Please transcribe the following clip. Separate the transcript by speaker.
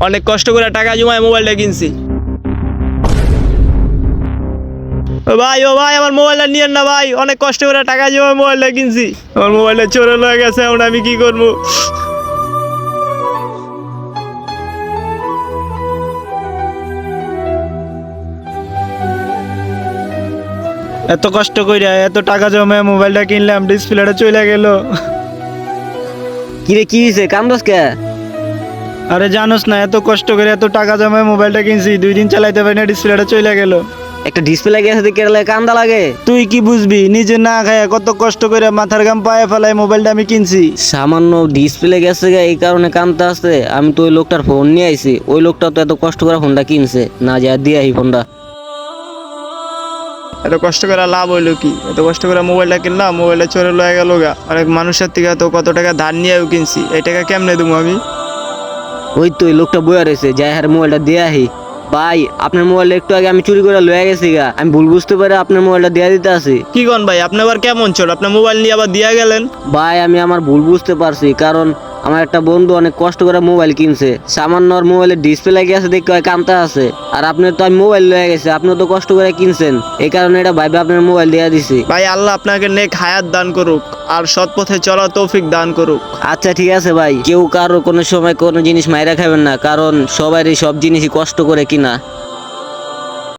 Speaker 1: অনেক কষ্ট করে টাকা জমায় মোবাইলটা কিনছি। ও ভাই আমার মোবাইলটা নিয়েন না ভাই, অনেক কষ্ট করে টাকা জমায় মোবাইলটা কিনছি। আমার মোবাইলটা চোরে লয়ে গেছে, এখন আমি কি করবো? এত কষ্ট কইরা এত টাকা জমে মোবাইলটা কিনলাম, ডিসপ্লেটা চলে গেল।
Speaker 2: কিরে কি হয়েছে, কান্দস কে?
Speaker 1: আরে জানোস না, এত কষ্ট করে এত টাকা জমে মোবাইলটা কিনছি, 2 দিন চালাইতে পারি না, ডিসপ্লেটা চলে গেল।
Speaker 2: একটা ডিসপ্লে গেছে দেখে কান্দা লাগে।
Speaker 1: তুই কি বুঝবি, নিজে না খায় কত কষ্ট করে মাথার গাম পায়ে ফেলায় মোবাইলটা আমি কিনছি।
Speaker 2: সামান্য ডিসপ্লে গেছে গে, এই কারণে কান্দতে আসছে। আমি তো ওই লোকটার ফোন নিয়ে আইছি, ওই লোকটা তো এত কষ্ট করে ফোনটা কিনছে, না যা দিয়ে আই ফোনটা।
Speaker 1: এত কষ্ট করে লাভ হইলো কি? এত কষ্ট করে মোবাইলটা কিনলাম, মোবাইলটা চোরে লয়ে গেল গা। অনেক মানুষের থেকে তো কত টাকা ধার নিয়েও কিনছি, এই টাকা কেমনে দেবো আমি?
Speaker 2: ওই তো ওই লোকটা বইয়া রয়েছে, যাই হারে মোবাইলটা দিয়ে আহি। ভাই আপনার মোবাইলটা একটু আগে আমি চুরি করে লয়ে গেছি গা, আমি ভুল বুঝতে পারে আপনার মোবাইলটা দিয়ে দিতে আসি।
Speaker 1: কি কন ভাই, আপনি আবার কেমন চোর? আপনার মোবাইল নিয়ে আবার দিয়া গেলেন?
Speaker 2: ভাই আমি আমার ভুল বুঝতে পারছি, কারণ আমার একটা বন্ধু অনেক কষ্ট করে মোবাইল কিনছে, সামান্য ওর মোবাইলের ডিসপ্লে গেছে দেখে ওই কামটা আছে। আর আপনার তো আমি মোবাইল লয়ে গেছে, আপনিও তো কষ্ট করে কিনছেন, এই কারণে এটা ভাইবে আপনার মোবাইল দিয়ে দিছি।
Speaker 1: ভাই আল্লাহ আপনাকে নেক হায়াত দান করুক আর সৎ পথে চলার তৌফিক দান করুক।
Speaker 2: আচ্ছা ঠিক আছে ভাই, কেউ কারো কোনো সময় কোনো জিনিস মাইরা খাবেন না, কারণ সবারই সব জিনিসই কষ্ট করে কিনা।